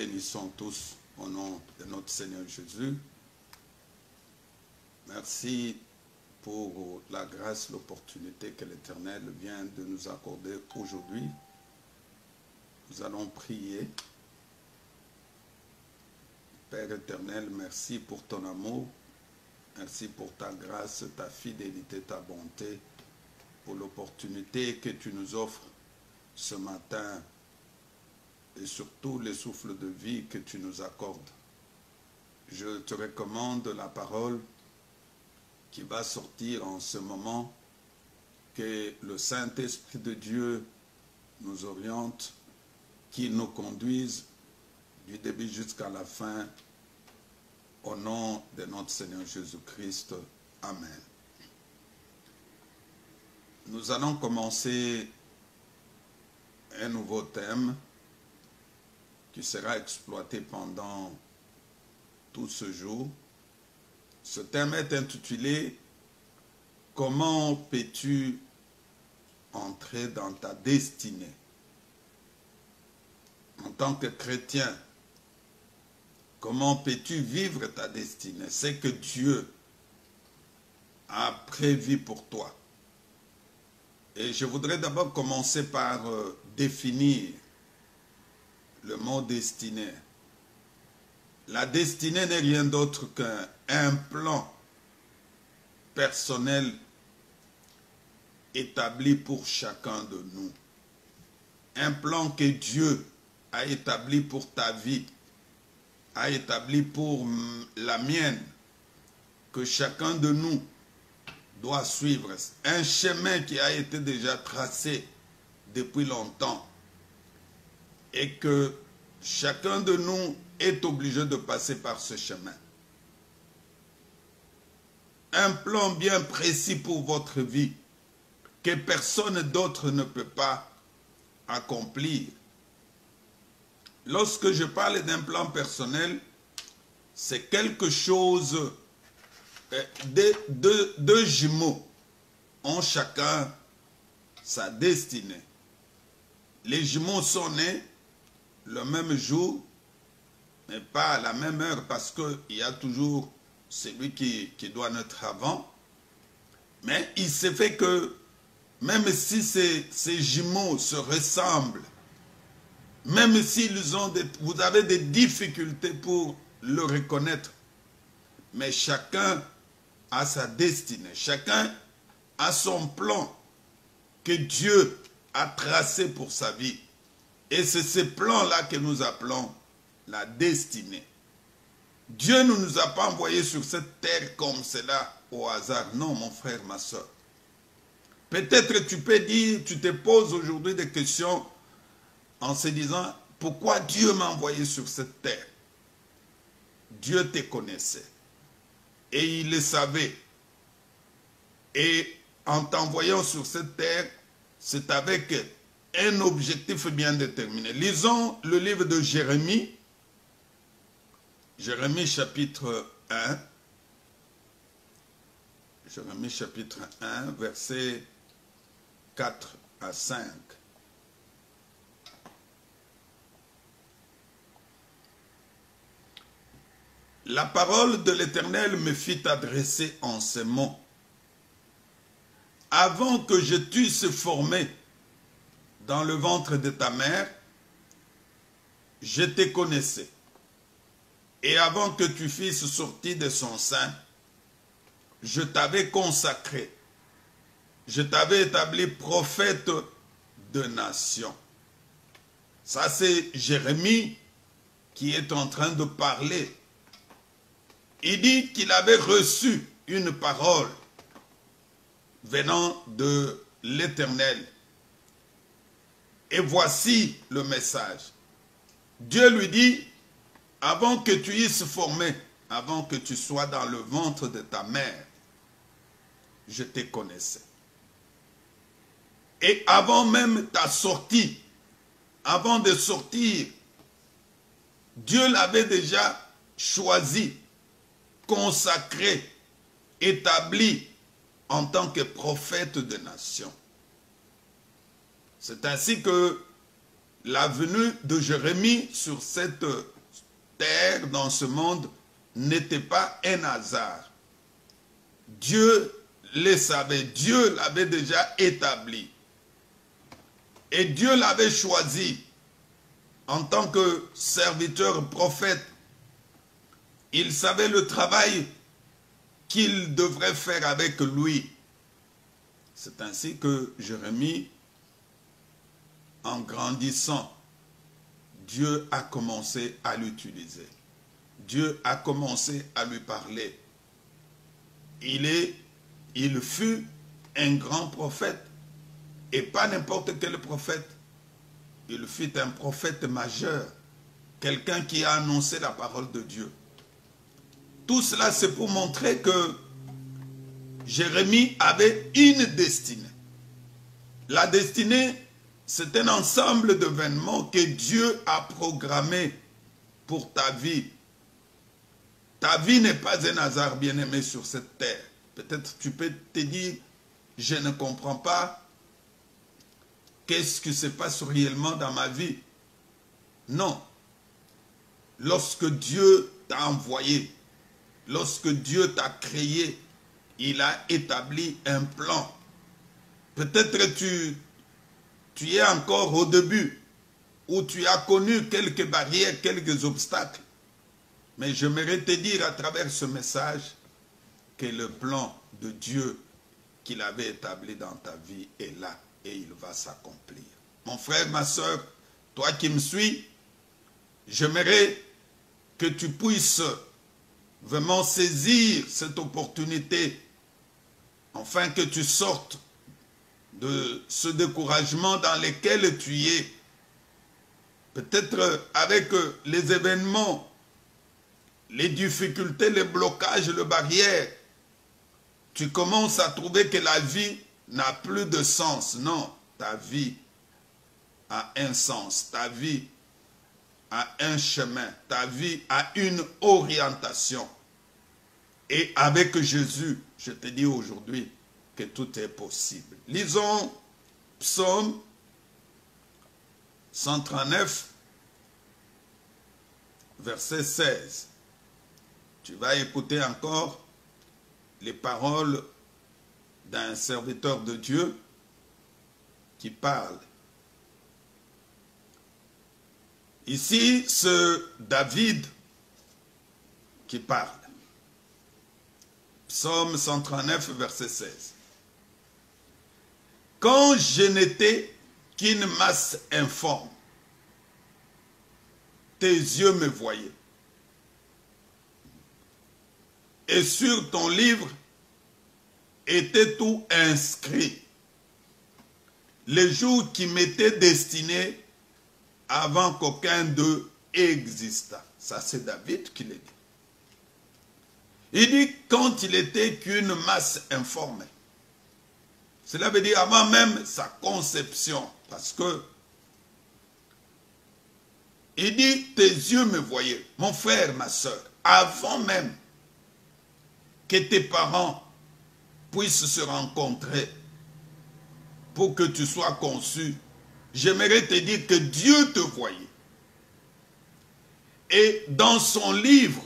bénissons tous au nom de notre Seigneur Jésus. Merci pour la grâce, l'opportunité que l'Éternel vient de nous accorder aujourd'hui. Nous allons prier. Père éternel, merci pour ton amour. Merci pour ta grâce, ta fidélité, ta bonté, pour l'opportunité que tu nous offres ce matin et surtout les souffles de vie que tu nous accordes. Je te recommande la parole qui va sortir en ce moment, que le Saint-Esprit de Dieu nous oriente, qu'il nous conduise du début jusqu'à la fin, au nom de notre Seigneur Jésus-Christ. Amen. Nous allons commencer un nouveau thème qui sera exploité pendant tout ce jour. Ce thème est intitulé « Comment peux-tu entrer dans ta destinée ?» En tant que chrétien, comment peux-tu vivre ta destinée? C'est que Dieu a prévu pour toi. Et je voudrais d'abord commencer par définir le mot destinée. La destinée n'est rien d'autre qu'un plan personnel établi pour chacun de nous. Un plan que Dieu a établi pour ta vie, a établi pour la mienne, que chacun de nous doit suivre. Un chemin qui a été déjà tracé depuis longtemps et que chacun de nous est obligé de passer par ce chemin. Un plan bien précis pour votre vie que personne d'autre ne peut pas accomplir. Lorsque je parle d'un plan personnel, c'est quelque chose, deux jumeaux ont chacun sa destinée. Les jumeaux sont nés le même jour, mais pas à la même heure, parce qu'il y a toujours celui qui doit naître avant. Mais il se fait que, même si ces jumeaux se ressemblent, même si vous avez des difficultés pour le reconnaître, mais chacun a sa destinée, chacun a son plan que Dieu a tracé pour sa vie. Et c'est ce plan-là que nous appelons la destinée. Dieu ne nous a pas envoyés sur cette terre comme cela au hasard. Non, mon frère, ma soeur. Peut-être tu peux dire, tu te poses aujourd'hui des questions en se disant, pourquoi Dieu m'a envoyé sur cette terre? Dieu te connaissait. Et il le savait. Et en t'envoyant sur cette terre, c'est avec un objectif bien déterminé. Lisons le livre de Jérémie. Jérémie chapitre 1. Jérémie chapitre 1, versets 4 à 5. La parole de l'Éternel me fit adresser en ces mots. Avant que je t'eusse formé dans le ventre de ta mère, je te connaissais. Et avant que tu fisses sortir de son sein, je t'avais consacré. Je t'avais établi prophète de nation. Ça, c'est Jérémie qui est en train de parler. Il dit qu'il avait reçu une parole venant de l'Éternel. Et voici le message. Dieu lui dit, avant que tu eusses formé, avant que tu sois dans le ventre de ta mère, je te connaissais. Et avant même ta sortie, avant de sortir, Dieu l'avait déjà choisi, consacré, établi en tant que prophète de nation. C'est ainsi que la venue de Jérémie sur cette terre, dans ce monde, n'était pas un hasard. Dieu le savait, Dieu l'avait déjà établi. Et Dieu l'avait choisi en tant que serviteur prophète. Il savait le travail qu'il devrait faire avec lui. C'est ainsi que Jérémie, en grandissant, Dieu a commencé à l'utiliser. Dieu a commencé à lui parler. Il fut un grand prophète, et pas n'importe quel prophète. Il fut un prophète majeur, quelqu'un qui a annoncé la parole de Dieu. Tout cela, c'est pour montrer que Jérémie avait une destinée. La destinée, c'est un ensemble d'événements que Dieu a programmés pour ta vie. Ta vie n'est pas un hasard, bien-aimé, sur cette terre. Peut-être tu peux te dire, je ne comprends pas qu'est-ce qui se passe réellement dans ma vie. Non. Lorsque Dieu t'a envoyé, lorsque Dieu t'a créé, il a établi un plan. Peut-être tu es encore au début, où tu as connu quelques barrières, quelques obstacles. Mais j'aimerais te dire à travers ce message que le plan de Dieu qu'il avait établi dans ta vie est là et il va s'accomplir. Mon frère, ma soeur, toi qui me suis, j'aimerais que tu puisses vraiment saisir cette opportunité afin que tu sortes de ce découragement dans lequel tu es. Peut-être avec les événements, les difficultés, les blocages, les barrières, tu commences à trouver que la vie n'a plus de sens. Non, ta vie a un sens, ta vie a un chemin, ta vie a une orientation. Et avec Jésus, je te dis aujourd'hui que tout est possible. Lisons Psaume 139, verset 16. Tu vas écouter encore les paroles d'un serviteur de Dieu qui parle. Ici, c'est David qui parle. Psaume 139, verset 16. Quand je n'étais qu'une masse informe, tes yeux me voyaient. Et sur ton livre était tout inscrit. Les jours qui m'étaient destinés avant qu'aucun d'eux existât. Ça, c'est David qui le dit. Il dit quand il était qu'une masse informe. Cela veut dire avant même sa conception. Parce que il dit tes yeux me voyaient. Mon frère, ma soeur, avant même que tes parents puissent se rencontrer pour que tu sois conçu, j'aimerais te dire que Dieu te voyait. Et dans son livre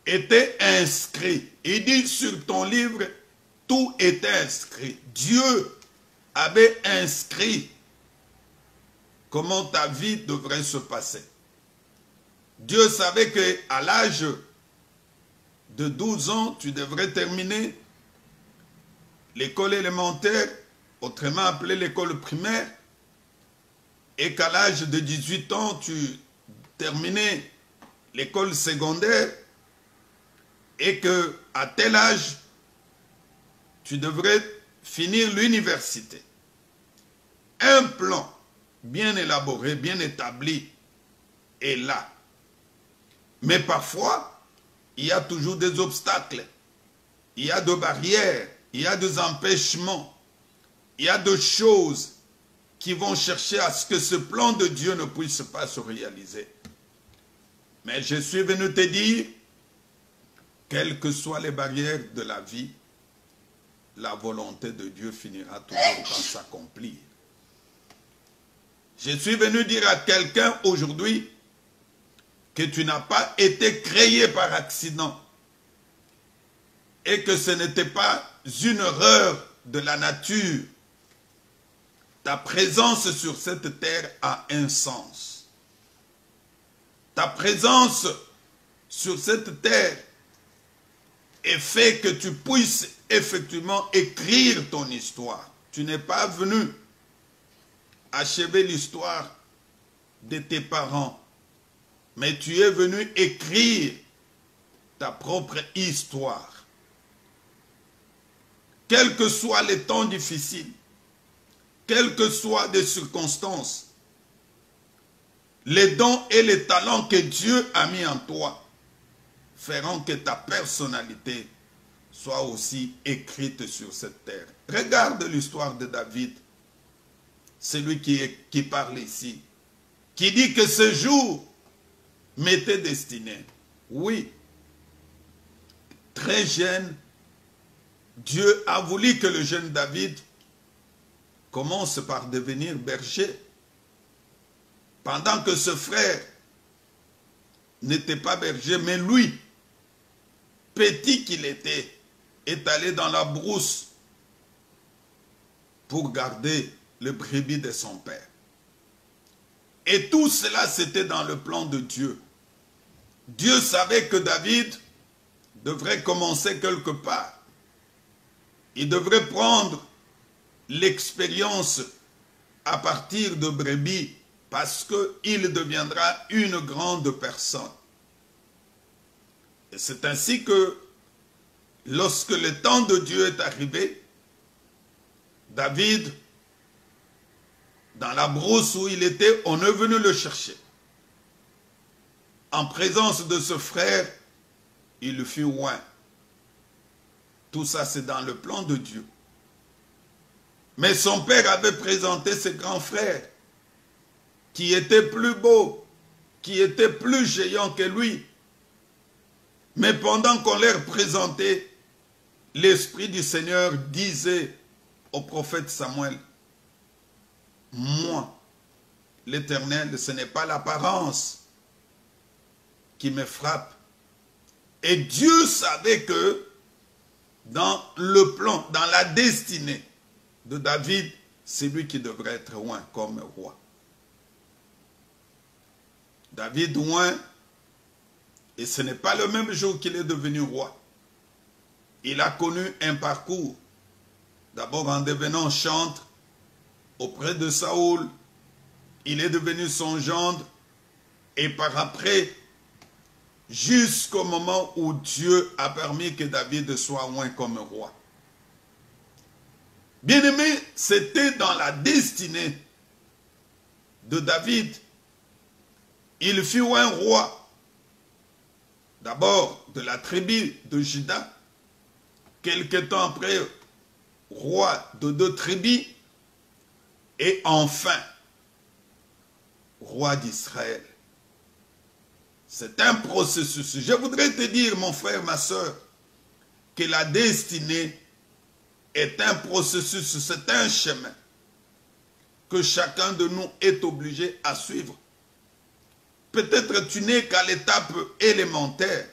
était inscrit. Il dit sur ton livre, tout était inscrit. Dieu avait inscrit comment ta vie devrait se passer. Dieu savait qu'à l'âge de 12 ans, tu devrais terminer l'école élémentaire, autrement appelée l'école primaire, et qu'à l'âge de 18 ans, tu terminais l'école secondaire, et qu'à tel âge, tu devrais finir l'université. Un plan bien élaboré, bien établi est là. Mais parfois, il y a toujours des obstacles, il y a des barrières, il y a des empêchements, il y a des choses qui vont chercher à ce que ce plan de Dieu ne puisse pas se réaliser. Mais je suis venu te dire, quelles que soient les barrières de la vie, la volonté de Dieu finira toujours par s'accomplir. Je suis venu dire à quelqu'un aujourd'hui que tu n'as pas été créé par accident et que ce n'était pas une erreur de la nature. Ta présence sur cette terre a un sens. Ta présence sur cette terre est fait que tu puisses effectivement écrire ton histoire. Tu n'es pas venu achever l'histoire de tes parents, mais tu es venu écrire ta propre histoire. Quels que soient les temps difficiles, quelles que soient les circonstances, les dons et les talents que Dieu a mis en toi feront que ta personnalité soit aussi écrite sur cette terre. Regarde l'histoire de David, celui qui parle ici, qui dit que ce jour m'était destiné. Oui, très jeune, Dieu a voulu que le jeune David commence par devenir berger. Pendant que ce frère n'était pas berger, mais lui, petit qu'il était, est allé dans la brousse pour garder le brebis de son père. Et tout cela, c'était dans le plan de Dieu. Dieu savait que David devrait commencer quelque part. Il devrait prendre l'expérience à partir de brebis parce qu'il deviendra une grande personne. Et c'est ainsi que lorsque le temps de Dieu est arrivé, David, dans la brousse où il était, on est venu le chercher. En présence de ce frère, il fut oint. Tout ça, c'est dans le plan de Dieu. Mais son père avait présenté ses grands frères, qui étaient plus beaux, qui étaient plus géants que lui. Mais pendant qu'on leur présentait, l'Esprit du Seigneur disait au prophète Samuel, moi, l'Éternel, ce n'est pas l'apparence qui me frappe. Et Dieu savait que dans le plan, dans la destinée de David, c'est lui qui devrait être oint comme roi. David oint, et ce n'est pas le même jour qu'il est devenu roi. Il a connu un parcours, d'abord en devenant chantre auprès de Saoul, il est devenu son gendre, et par après, jusqu'au moment où Dieu a permis que David soit oint comme roi. Bien-aimé, c'était dans la destinée de David. Il fut un roi, d'abord de la tribu de Juda, quelque temps après, roi de 2 tribus, et enfin, roi d'Israël. C'est un processus. Je voudrais te dire, mon frère, ma soeur, que la destinée est un processus, c'est un chemin que chacun de nous est obligé à suivre. Peut-être tu n'es qu'à l'étape élémentaire,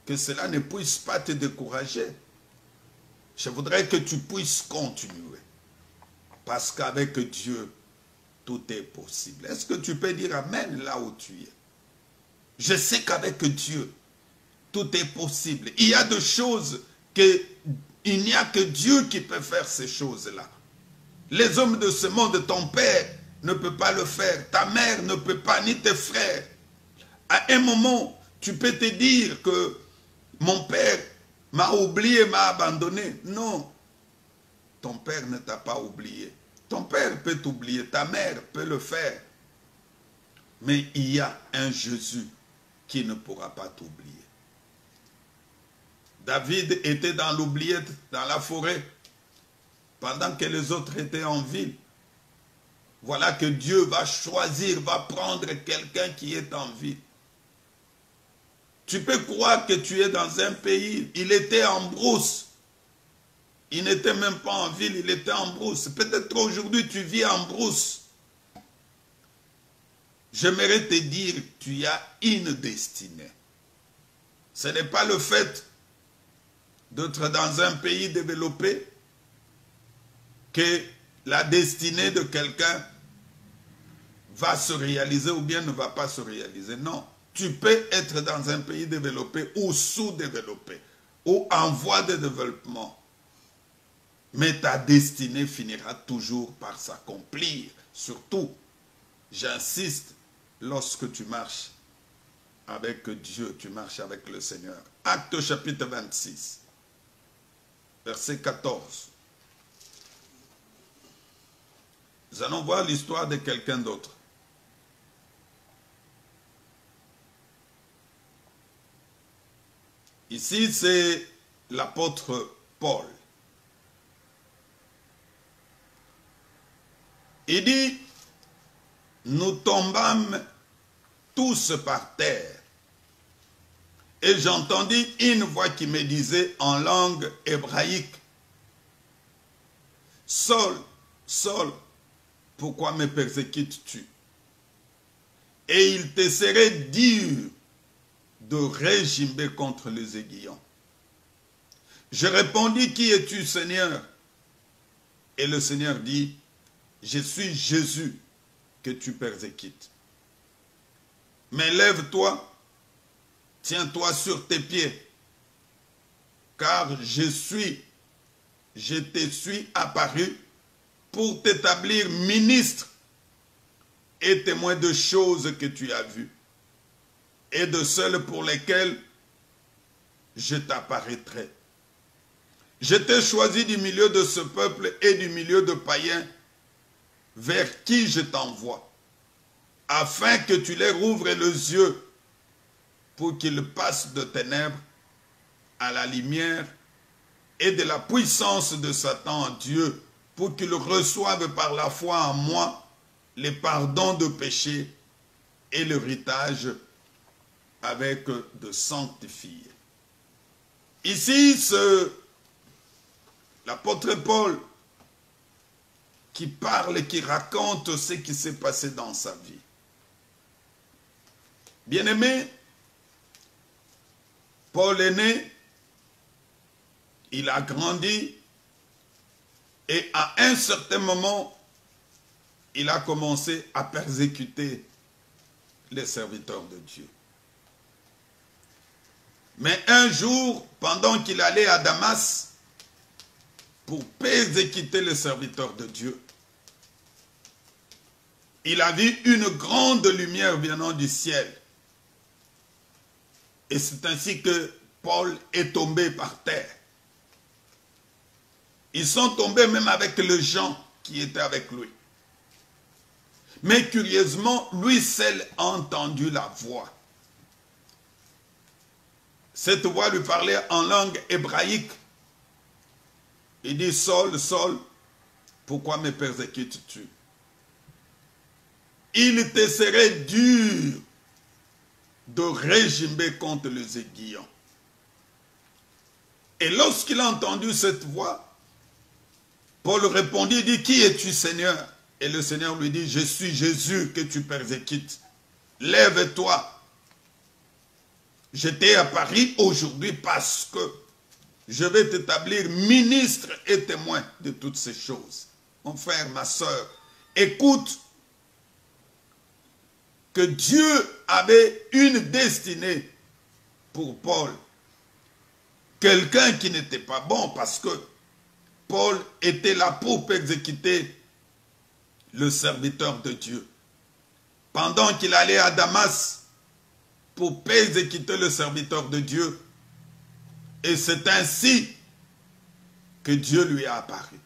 que cela ne puisse pas te décourager. Je voudrais que tu puisses continuer, parce qu'avec Dieu, tout est possible. Est-ce que tu peux dire Amen là où tu es? Je sais qu'avec Dieu, tout est possible. Il y a des choses que il n'y a que Dieu qui peut faire ces choses-là. Les hommes de ce monde, ton père ne peut pas le faire, ta mère ne peut pas, ni tes frères. À un moment, tu peux te dire que mon père m'a oublié, m'a abandonné. Non, ton père ne t'a pas oublié. Ton père peut t'oublier, ta mère peut le faire. Mais il y a un Jésus qui ne pourra pas t'oublier. David était dans l'oubliette, dans la forêt, pendant que les autres étaient en ville. Voilà que Dieu va choisir, va prendre quelqu'un qui est en ville. Tu peux croire que tu es dans un pays, il était en brousse. Il n'était même pas en ville, il était en brousse. Peut-être aujourd'hui tu vis en brousse. j'aimerais te dire, tu as une destinée. Ce n'est pas le fait d'être dans un pays développé que la destinée de quelqu'un va se réaliser ou bien ne va pas se réaliser. Non, tu peux être dans un pays développé ou sous-développé ou en voie de développement. Mais ta destinée finira toujours par s'accomplir. Surtout, j'insiste, lorsque tu marches avec Dieu, tu marches avec le Seigneur. Actes chapitre 26, verset 14. Nous allons voir l'histoire de quelqu'un d'autre. Ici, c'est l'apôtre Paul. Il dit, nous tombâmes tous par terre. Et j'entendis une voix qui me disait en langue hébraïque, Saul, Saul, pourquoi me persécutes-tu? Et il te serait dur de régimber contre les aiguillons. Je répondis, qui es-tu, Seigneur? Et le Seigneur dit, je suis Jésus que tu persécutes. Mais lève-toi, tiens-toi sur tes pieds, car je te suis apparu pour t'établir ministre et témoin de choses que tu as vues et de celles pour lesquelles je t'apparaîtrai. Je t'ai choisi du milieu de ce peuple et du milieu de païens vers qui je t'envoie, afin que tu leur ouvres les yeux pour qu'ils passent de ténèbres à la lumière et de la puissance de Satan en Dieu, pour qu'ils reçoivent par la foi en moi les pardons de péché et l'héritage avec de sanctifiés. Ici, l'apôtre Paul qui parle et qui raconte ce qui s'est passé dans sa vie. Bien-aimé, Paul est né, il a grandi, et à un certain moment, il a commencé à persécuter les serviteurs de Dieu. Mais un jour, pendant qu'il allait à Damas pour persécuter les serviteurs de Dieu, il a vu une grande lumière venant du ciel. Et c'est ainsi que Paul est tombé par terre. Ils sont tombés même avec les gens qui étaient avec lui. Mais curieusement, lui seul a entendu la voix. Cette voix lui parlait en langue hébraïque. Il dit, Saul, Saul, pourquoi me persécutes-tu? Il te serait dur de régimber contre les aiguillons. Et lorsqu'il a entendu cette voix, Paul répondit, dit, qui es-tu, Seigneur? Et le Seigneur lui dit, je suis Jésus que tu persécutes. Lève-toi. Je t'ai apparu aujourd'hui parce que je vais t'établir ministre et témoin de toutes ces choses. Mon frère, ma soeur, écoute que Dieu avait une destinée pour Paul. Quelqu'un qui n'était pas bon parce que Paul était là pour persécuter le serviteur de Dieu. Pendant qu'il allait à Damas pour persécuter le serviteur de Dieu, et c'est ainsi que Dieu lui a apparu.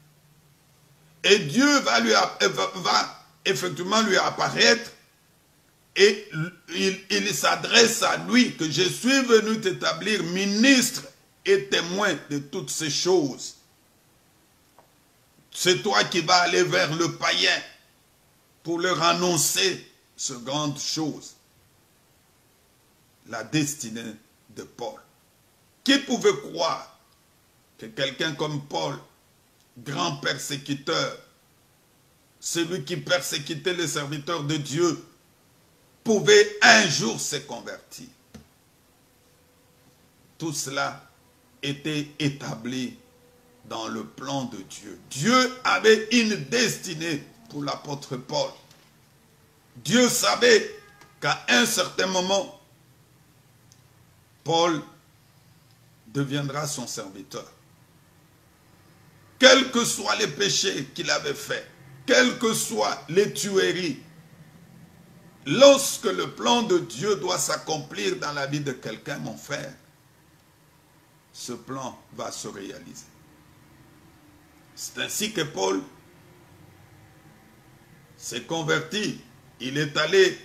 Et Dieu va effectivement lui apparaître et il s'adresse à lui que je suis venu t'établir ministre et témoin de toutes ces choses. C'est toi qui vas aller vers le païen pour leur annoncer ce grande chose. La destinée de Paul. Qui pouvait croire que quelqu'un comme Paul, grand persécuteur, celui qui persécutait les serviteurs de Dieu, pouvait un jour se convertir. Tout cela était établi dans le plan de Dieu. Dieu avait une destinée pour l'apôtre Paul. Dieu savait qu'à un certain moment, Paul deviendra son serviteur. Quels que soient les péchés qu'il avait faits, quelles que soient les tueries, lorsque le plan de Dieu doit s'accomplir dans la vie de quelqu'un, mon frère, ce plan va se réaliser. C'est ainsi que Paul s'est converti. Il est allé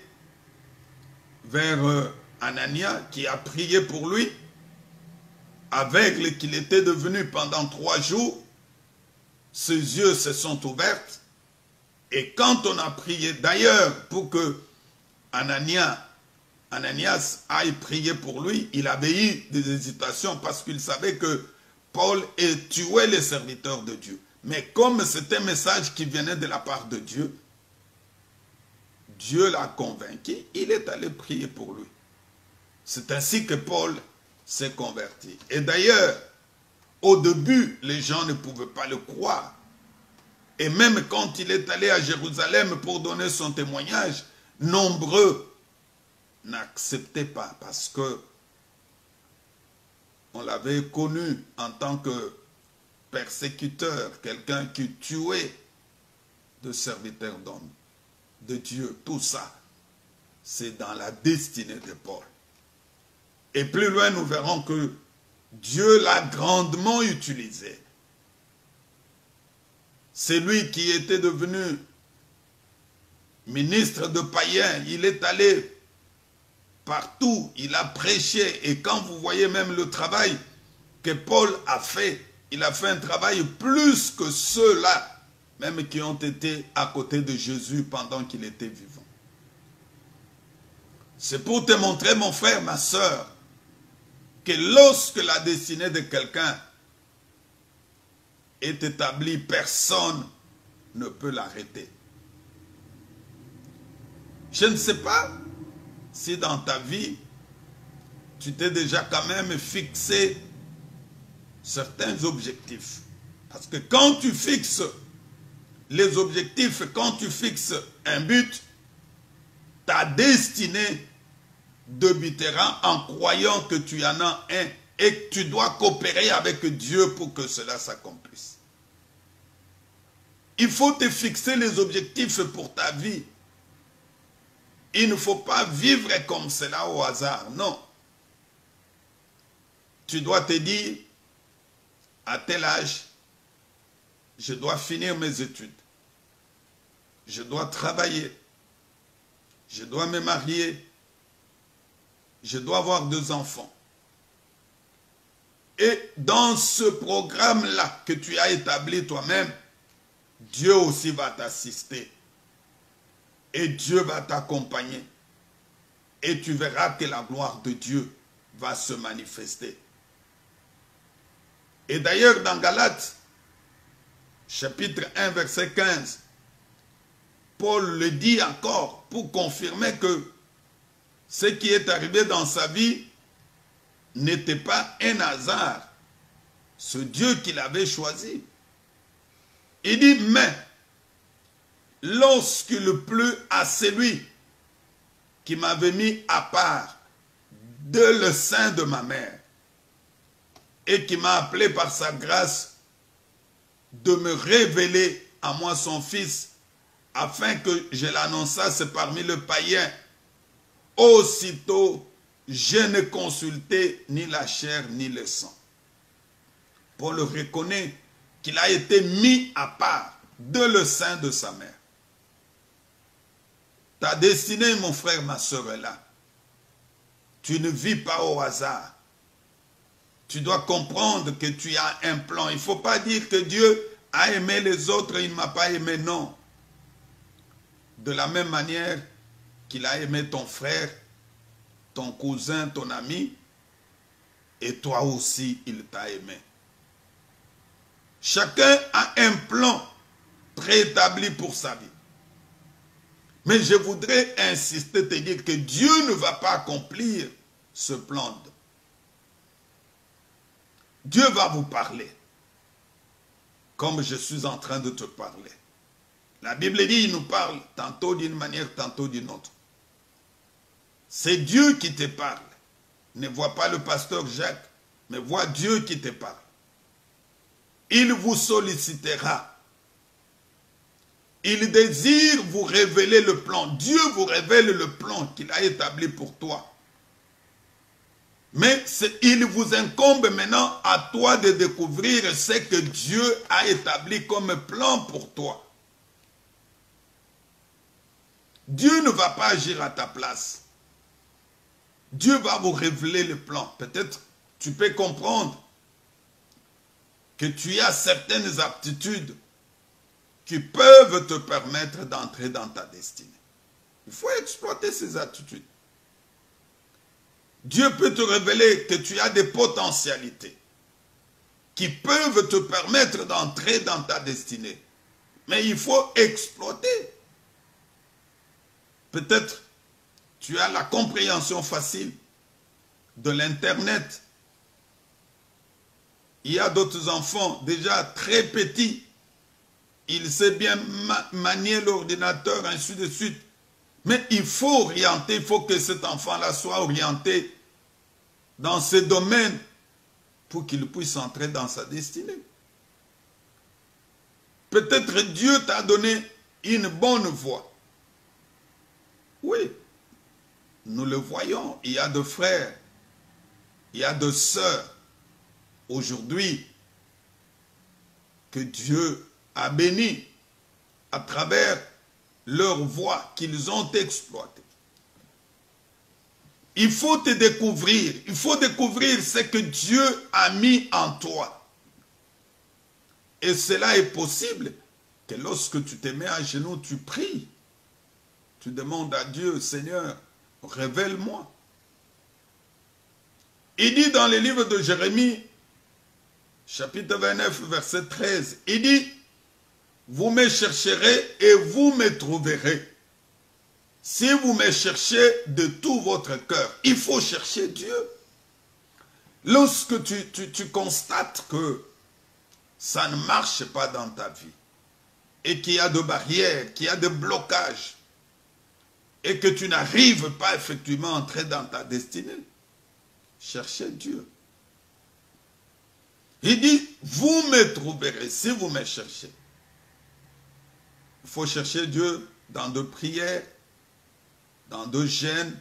vers Anania qui a prié pour lui, aveugle qu'il était devenu pendant 3 jours. Ses yeux se sont ouverts. Et quand on a prié, d'ailleurs, pour que Ananias aille prier pour lui, il avait eu des hésitations parce qu'il savait que Paul tuait les serviteurs de Dieu. Mais comme c'était un message qui venait de la part de Dieu, Dieu l'a convaincu, il est allé prier pour lui. C'est ainsi que Paul s'est converti. Et d'ailleurs, au début, les gens ne pouvaient pas le croire. Et même quand il est allé à Jérusalem pour donner son témoignage, nombreux n'acceptaient pas parce que on l'avait connu en tant que persécuteur, quelqu'un qui tuait de serviteurs d'hommes, de Dieu. Tout ça, c'est dans la destinée de Paul. Et plus loin, nous verrons que Dieu l'a grandement utilisé. C'est lui qui était devenu ministre de païens. Il est allé partout, il a prêché. Et quand vous voyez même le travail que Paul a fait, il a fait un travail plus que ceux-là, même qui ont été à côté de Jésus pendant qu'il était vivant. C'est pour te montrer, mon frère, ma soeur, que lorsque la destinée de quelqu'un est établie, personne ne peut l'arrêter. Je ne sais pas si dans ta vie, tu t'es déjà quand même fixé certains objectifs. Parce que quand tu fixes les objectifs, quand tu fixes un but, ta destinée débutera en croyant que tu en as un et que tu dois coopérer avec Dieu pour que cela s'accomplisse. Il faut te fixer les objectifs pour ta vie. Il ne faut pas vivre comme cela au hasard, non. Tu dois te dire, à tel âge, je dois finir mes études. Je dois travailler. Je dois me marier. Je dois avoir 2 enfants. Et dans ce programme-là que tu as établi toi-même, Dieu aussi va t'assister. Et Dieu va t'accompagner. Et tu verras que la gloire de Dieu va se manifester. Et d'ailleurs, dans Galates, chapitre 1, verset 15, Paul le dit encore pour confirmer que ce qui est arrivé dans sa vie n'était pas un hasard. Ce Dieu qu'il avait choisi. Il dit, mais lorsqu'il plut à celui qui m'avait mis à part de le sein de ma mère et qui m'a appelé par sa grâce de me révéler à moi son fils afin que je l'annonçasse parmi les païens, aussitôt je ne consultais ni la chair ni le sang. Paul reconnaît qu'il a été mis à part de le sein de sa mère. Ta destinée, mon frère, ma soeur, est là. Tu ne vis pas au hasard. Tu dois comprendre que tu as un plan. Il ne faut pas dire que Dieu a aimé les autres et il ne m'a pas aimé, non. De la même manière qu'il a aimé ton frère, ton cousin, ton ami, et toi aussi, il t'a aimé. Chacun a un plan préétabli pour sa vie. Mais je voudrais insister, te dire que Dieu ne va pas accomplir ce plan. Dieu va vous parler, comme je suis en train de te parler. La Bible dit, il nous parle tantôt d'une manière, tantôt d'une autre. C'est Dieu qui te parle. Ne vois pas le pasteur Jacques, mais vois Dieu qui te parle. Il vous sollicitera. Il désire vous révéler le plan. Dieu vous révèle le plan qu'il a établi pour toi. Mais il vous incombe maintenant à toi de découvrir ce que Dieu a établi comme plan pour toi. Dieu ne va pas agir à ta place. Dieu va vous révéler le plan. Peut-être tu peux comprendre que tu as certaines aptitudes qui peuvent te permettre d'entrer dans ta destinée. Il faut exploiter ces aptitudes. Dieu peut te révéler que tu as des potentialités qui peuvent te permettre d'entrer dans ta destinée. Mais il faut exploiter. Peut-être tu as la compréhension facile de l'Internet. Il y a d'autres enfants déjà très petits. Il sait bien manier l'ordinateur, ainsi de suite. Mais il faut orienter, il faut que cet enfant-là soit orienté dans ce domaine pour qu'il puisse entrer dans sa destinée. Peut-être Dieu t'a donné une bonne voie. Oui, nous le voyons, il y a de frères, il y a de sœurs aujourd'hui que Dieu a béni à travers leur voie qu'ils ont exploitée. Il faut te découvrir, il faut découvrir ce que Dieu a mis en toi. Et cela est possible que lorsque tu te mets à genoux, tu pries. Tu demandes à Dieu, Seigneur, révèle-moi. Il dit dans le livre de Jérémie, chapitre 29, verset 13, il dit, vous me chercherez et vous me trouverez. Si vous me cherchez de tout votre cœur, il faut chercher Dieu. Lorsque tu constates que ça ne marche pas dans ta vie, et qu'il y a des barrières, qu'il y a des blocages, et que tu n'arrives pas effectivement à entrer dans ta destinée, cherchez Dieu. Il dit, vous me trouverez si vous me cherchez. Il faut chercher Dieu dans de prières, dans de jeûnes,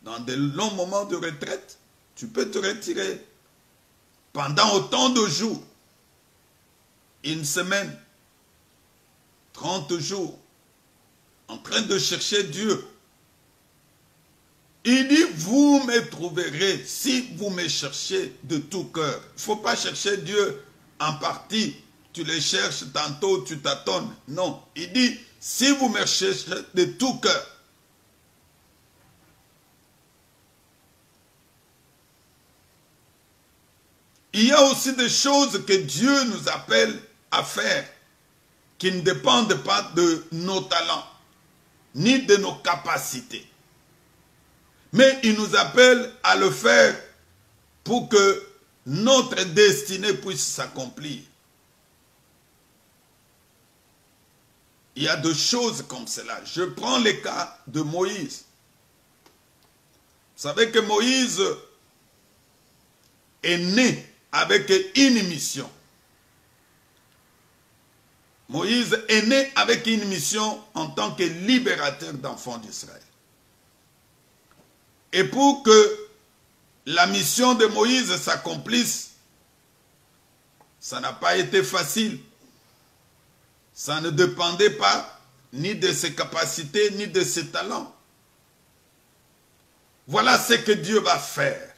dans de longs moments de retraite. Tu peux te retirer pendant autant de jours, une semaine, 30 jours, en train de chercher Dieu. Il dit, vous me trouverez si vous me cherchez de tout cœur. Il ne faut pas chercher Dieu en partie. Tu le cherches, tantôt tu tâtonnes. Non, il dit, si vous me cherchez de tout cœur. Il y a aussi des choses que Dieu nous appelle à faire qui ne dépendent pas de nos talents, ni de nos capacités. Mais il nous appelle à le faire pour que notre destinée puisse s'accomplir. Il y a des choses comme cela. Je prends le cas de Moïse. Vous savez que Moïse est né avec une mission. Moïse est né avec une mission en tant que libérateur d'enfants d'Israël. Et pour que la mission de Moïse s'accomplisse, ça n'a pas été facile. Ça ne dépendait pas ni de ses capacités, ni de ses talents. Voilà ce que Dieu va faire.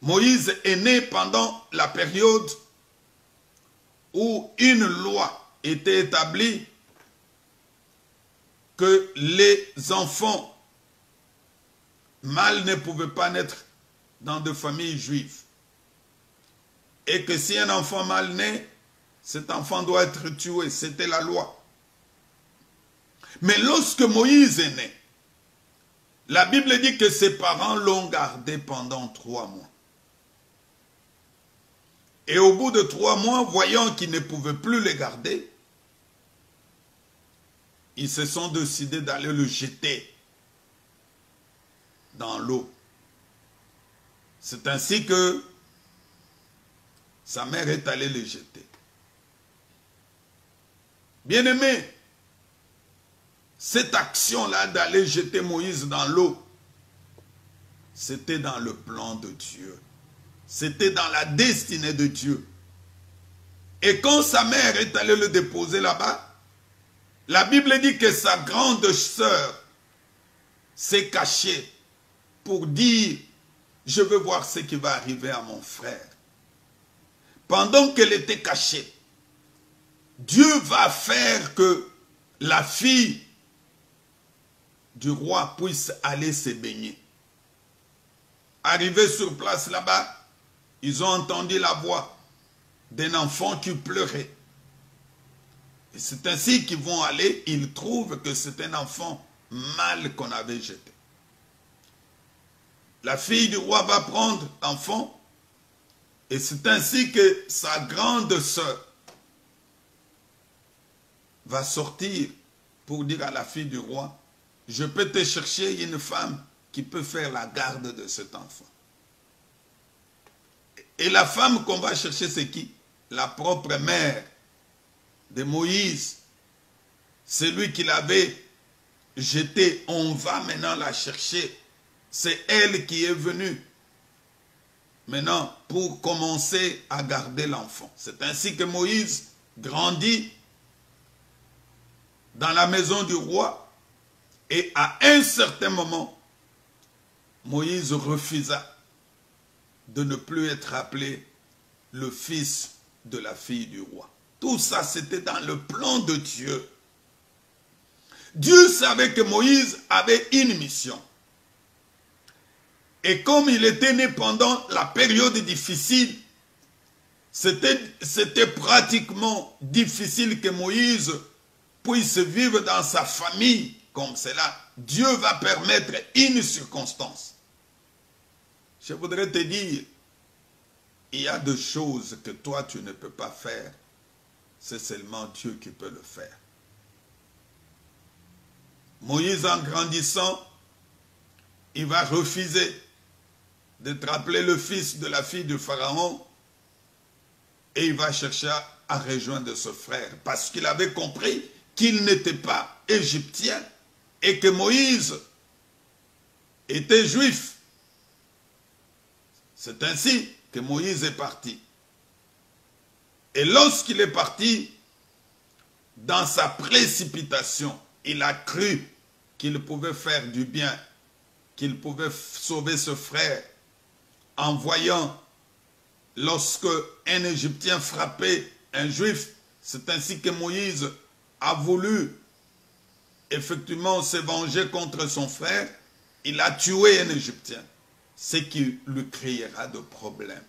Moïse est né pendant la période où une loi était établie que les enfants mâles ne pouvaient pas naître dans des familles juives. Et que si un enfant mâle naît, cet enfant doit être tué. C'était la loi. Mais lorsque Moïse est né, la Bible dit que ses parents l'ont gardé pendant 3 mois. Et au bout de 3 mois, voyant qu'ils ne pouvaient plus le garder, ils se sont décidés d'aller le jeter dans l'eau. C'est ainsi que sa mère est allée le jeter. Bien-aimé, cette action-là d'aller jeter Moïse dans l'eau, c'était dans le plan de Dieu. C'était dans la destinée de Dieu. Et quand sa mère est allée le déposer là-bas, la Bible dit que sa grande sœur s'est cachée pour dire, je veux voir ce qui va arriver à mon frère. Pendant qu'elle était cachée, Dieu va faire que la fille du roi puisse aller se baigner. Arrivés sur place là-bas, ils ont entendu la voix d'un enfant qui pleurait. Et c'est ainsi qu'ils vont aller, ils trouvent que c'est un enfant mâle qu'on avait jeté. La fille du roi va prendre l'enfant, et c'est ainsi que sa grande sœur va sortir pour dire à la fille du roi, je peux te chercher une femme qui peut faire la garde de cet enfant. Et la femme qu'on va chercher, c'est qui? La propre mère de Moïse. C'est lui qui l'avait jeté. On va maintenant la chercher. C'est elle qui est venue maintenant pour commencer à garder l'enfant. C'est ainsi que Moïse grandit dans la maison du roi. Et à un certain moment, Moïse refusa de ne plus être appelé le fils de la fille du roi. Tout ça, c'était dans le plan de Dieu. Dieu savait que Moïse avait une mission. Et comme il était né pendant la période difficile, c'était pratiquement difficile que Moïse puisse vivre dans sa famille comme cela. Dieu va permettre une circonstance. Je voudrais te dire, il y a des choses que toi tu ne peux pas faire. C'est seulement Dieu qui peut le faire. Moïse, en grandissant, il va refuser d'être appelé le fils de la fille du Pharaon et il va chercher à rejoindre ce frère parce qu'il avait compris qu'il n'était pas égyptien et que Moïse était juif. C'est ainsi que Moïse est parti. Et lorsqu'il est parti, dans sa précipitation, il a cru qu'il pouvait faire du bien, qu'il pouvait sauver ce frère en voyant lorsque un Égyptien frappait un Juif. C'est ainsi que Moïse a voulu effectivement se venger contre son frère. Il a tué un Égyptien, ce qui lui créera de problèmes.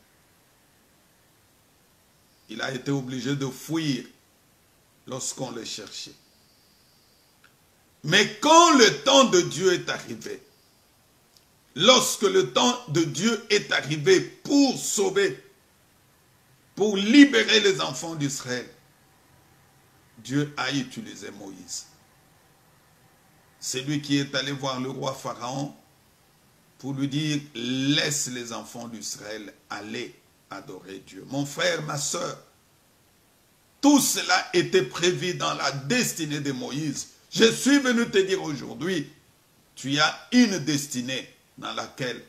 Il a été obligé de fuir lorsqu'on le cherchait. Mais quand le temps de Dieu est arrivé, lorsque le temps de Dieu est arrivé pour sauver, pour libérer les enfants d'Israël, Dieu a utilisé Moïse. C'est lui qui est allé voir le roi Pharaon pour lui dire, laisse les enfants d'Israël aller adorer Dieu. Mon frère, ma soeur, tout cela était prévu dans la destinée de Moïse. Je suis venu te dire aujourd'hui, tu as une destinée dans laquelle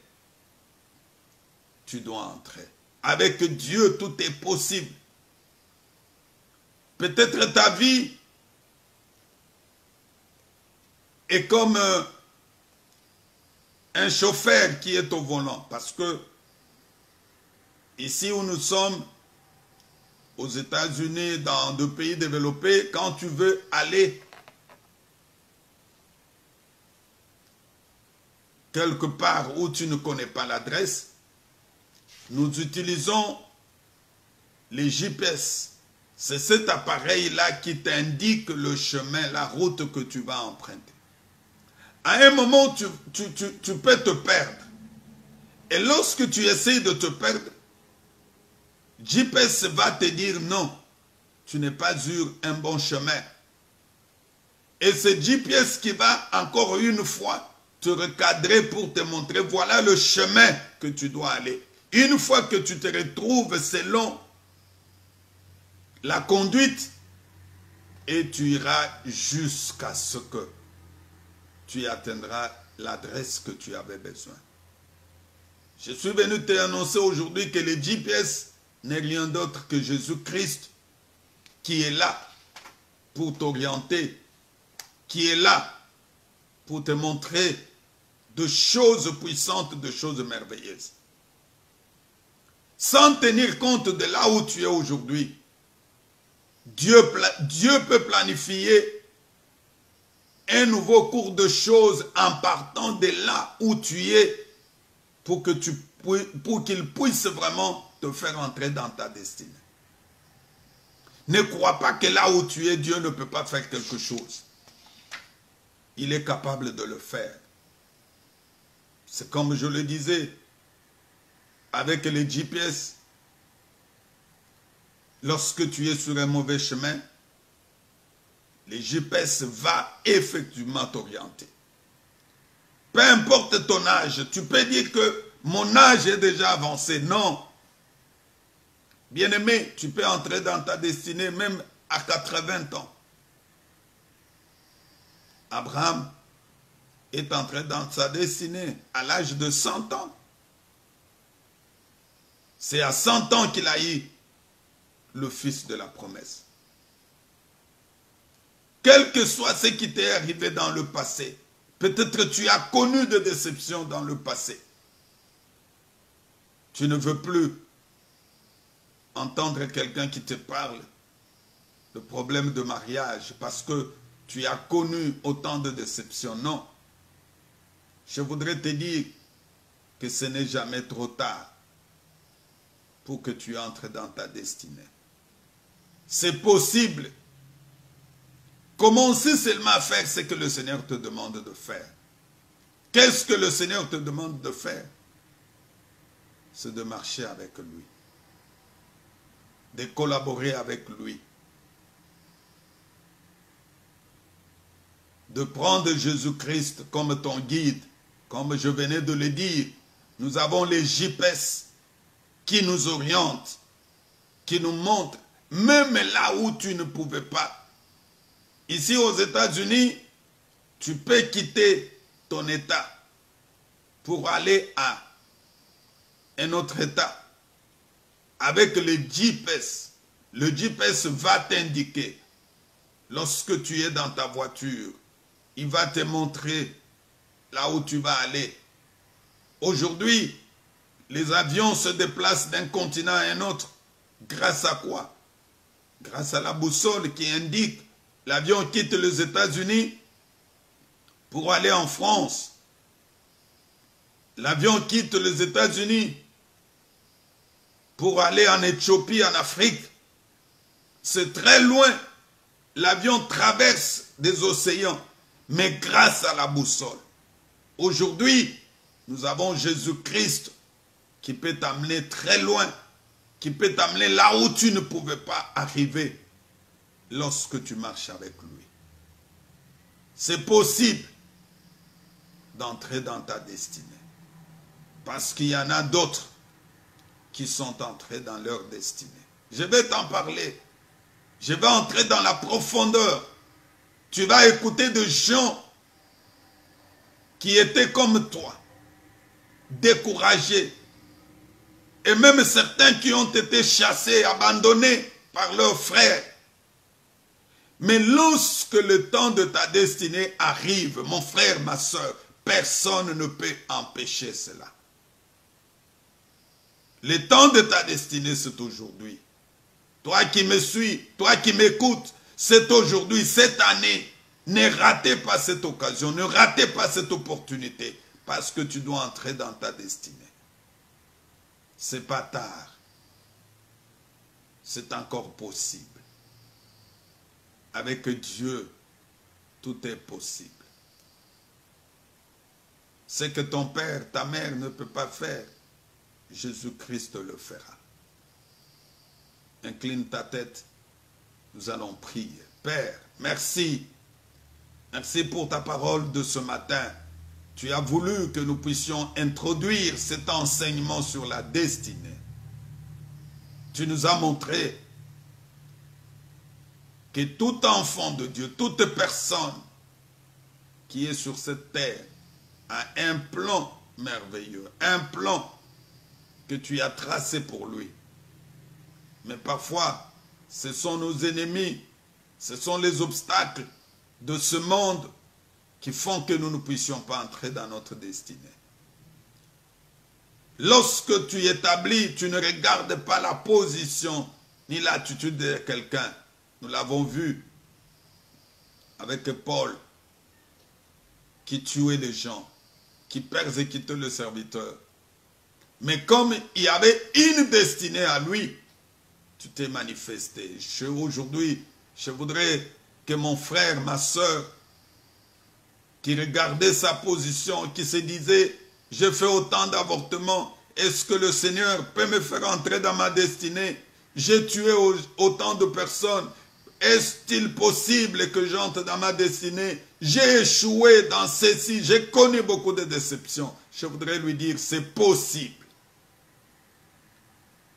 tu dois entrer. Avec Dieu, tout est possible. Peut-être ta vie est comme un chauffeur qui est au volant. Parce que ici où nous sommes, aux États-Unis, dans des pays développés, quand tu veux aller quelque part où tu ne connais pas l'adresse, nous utilisons les GPS. C'est cet appareil-là qui t'indique le chemin, la route que tu vas emprunter. À un moment, tu peux te perdre. Et lorsque tu essaies de te perdre, GPS va te dire non, tu n'es pas sur un bon chemin. Et c'est GPS qui va encore une fois te recadrer pour te montrer, voilà le chemin que tu dois aller. Une fois que tu te retrouves selon la conduite, et tu iras jusqu'à ce que tu atteindras l'adresse que tu avais besoin. Je suis venu t'annoncer aujourd'hui que le GPS n'est rien d'autre que Jésus-Christ qui est là pour t'orienter, qui est là pour te montrer de choses puissantes, de choses merveilleuses. Sans tenir compte de là où tu es aujourd'hui, Dieu peut planifier un nouveau cours de choses en partant de là où tu es pour qu'il puisse vraiment te faire entrer dans ta destinée. Ne crois pas que là où tu es, Dieu ne peut pas faire quelque chose. Il est capable de le faire. C'est comme je le disais, avec les GPS, lorsque tu es sur un mauvais chemin, le GPS va effectivement t'orienter. Peu importe ton âge, tu peux dire que mon âge est déjà avancé. Non. Bien-aimé, tu peux entrer dans ta destinée même à 80 ans. Abraham est entré dans sa destinée à l'âge de 100 ans. C'est à 100 ans qu'il a eu le fils de la promesse. Quel que soit ce qui t'est arrivé dans le passé, peut-être tu as connu des déceptions dans le passé. Tu ne veux plus entendre quelqu'un qui te parle de problèmes de mariage parce que tu as connu autant de déceptions. Non. Je voudrais te dire que ce n'est jamais trop tard pour que tu entres dans ta destinée. C'est possible. Commencez seulement à faire ce que le Seigneur te demande de faire. Qu'est-ce que le Seigneur te demande de faire? C'est de marcher avec lui, de collaborer avec lui, de prendre Jésus-Christ comme ton guide, comme je venais de le dire. Nous avons les GPS qui nous orientent, qui nous montrent, même là où tu ne pouvais pas. Ici aux États-Unis, tu peux quitter ton État pour aller à un autre État. Avec le GPS va t'indiquer, lorsque tu es dans ta voiture, il va te montrer là où tu vas aller. Aujourd'hui, les avions se déplacent d'un continent à un autre. Grâce à quoi? Grâce à la boussole qui indique. L'avion quitte les États-Unis pour aller en France. L'avion quitte les États-Unis pour aller en Éthiopie, en Afrique. C'est très loin. L'avion traverse des océans, mais grâce à la boussole. Aujourd'hui, nous avons Jésus-Christ qui peut t'amener très loin, qui peut t'amener là où tu ne pouvais pas arriver lorsque tu marches avec lui. C'est possible d'entrer dans ta destinée. Parce qu'il y en a d'autres qui sont entrés dans leur destinée. Je vais t'en parler. Je vais entrer dans la profondeur. Tu vas écouter des gens qui étaient comme toi, découragés. Et même certains qui ont été chassés, abandonnés par leurs frères. Mais lorsque le temps de ta destinée arrive, mon frère, ma soeur, personne ne peut empêcher cela. Le temps de ta destinée, c'est aujourd'hui. Toi qui me suis, toi qui m'écoutes, c'est aujourd'hui, cette année. Ne ratez pas cette occasion, ne ratez pas cette opportunité, parce que tu dois entrer dans ta destinée. C'est pas tard. C'est encore possible. Avec Dieu, tout est possible. Ce que ton père, ta mère ne peut pas faire, Jésus-Christ le fera. Incline ta tête, nous allons prier. Père, merci. Merci pour ta parole de ce matin. Tu as voulu que nous puissions introduire cet enseignement sur la destinée. Tu nous as montré que tout enfant de Dieu, toute personne qui est sur cette terre a un plan merveilleux, un plan que tu as tracé pour lui. Mais parfois, ce sont nos ennemis, ce sont les obstacles de ce monde qui font que nous ne puissions pas entrer dans notre destinée. Lorsque tu établis, tu ne regardes pas la position ni l'attitude de quelqu'un. Nous l'avons vu avec Paul, qui tuait les gens, qui persécutait le serviteur. Mais comme il y avait une destinée à lui, tu t'es manifesté. Aujourd'hui, je voudrais que mon frère, ma soeur, qui regardait sa position, qui se disait, j'ai fait autant d'avortements, est-ce que le Seigneur peut me faire entrer dans ma destinée? J'ai tué autant de personnes, est-il possible que j'entre dans ma destinée? J'ai échoué dans ceci, j'ai connu beaucoup de déceptions. Je voudrais lui dire, c'est possible.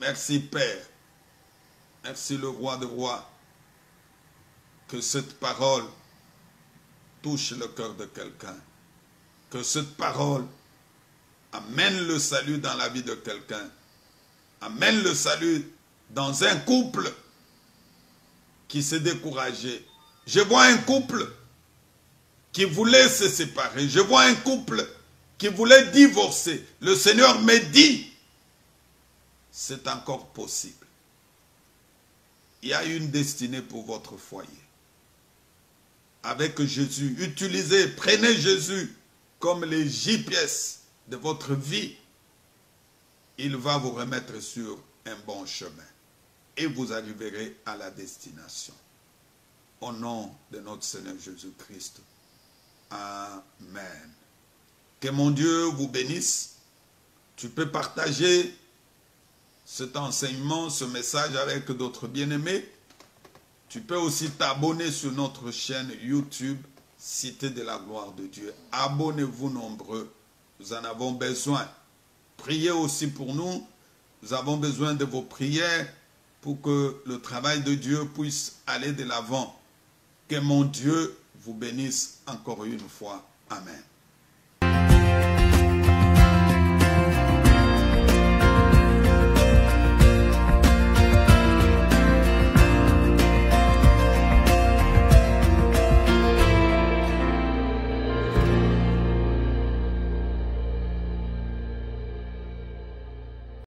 Merci Père, merci le roi des rois, que cette parole touche le cœur de quelqu'un, que cette parole amène le salut dans la vie de quelqu'un, amène le salut dans un couple qui s'est découragé. Je vois un couple qui voulait se séparer, je vois un couple qui voulait divorcer. Le Seigneur me dit, c'est encore possible. Il y a une destinée pour votre foyer. Avec Jésus, utilisez, prenez Jésus comme les GPS de votre vie. Il va vous remettre sur un bon chemin. Et vous arriverez à la destination. Au nom de notre Seigneur Jésus-Christ. Amen. Que mon Dieu vous bénisse. Tu peux partager cet enseignement, ce message avec d'autres bien-aimés. Tu peux aussi t'abonner sur notre chaîne YouTube, Cité de la gloire de Dieu. Abonnez-vous nombreux. Nous en avons besoin. Priez aussi pour nous. Nous avons besoin de vos prières pour que le travail de Dieu puisse aller de l'avant. Que mon Dieu vous bénisse encore une fois. Amen.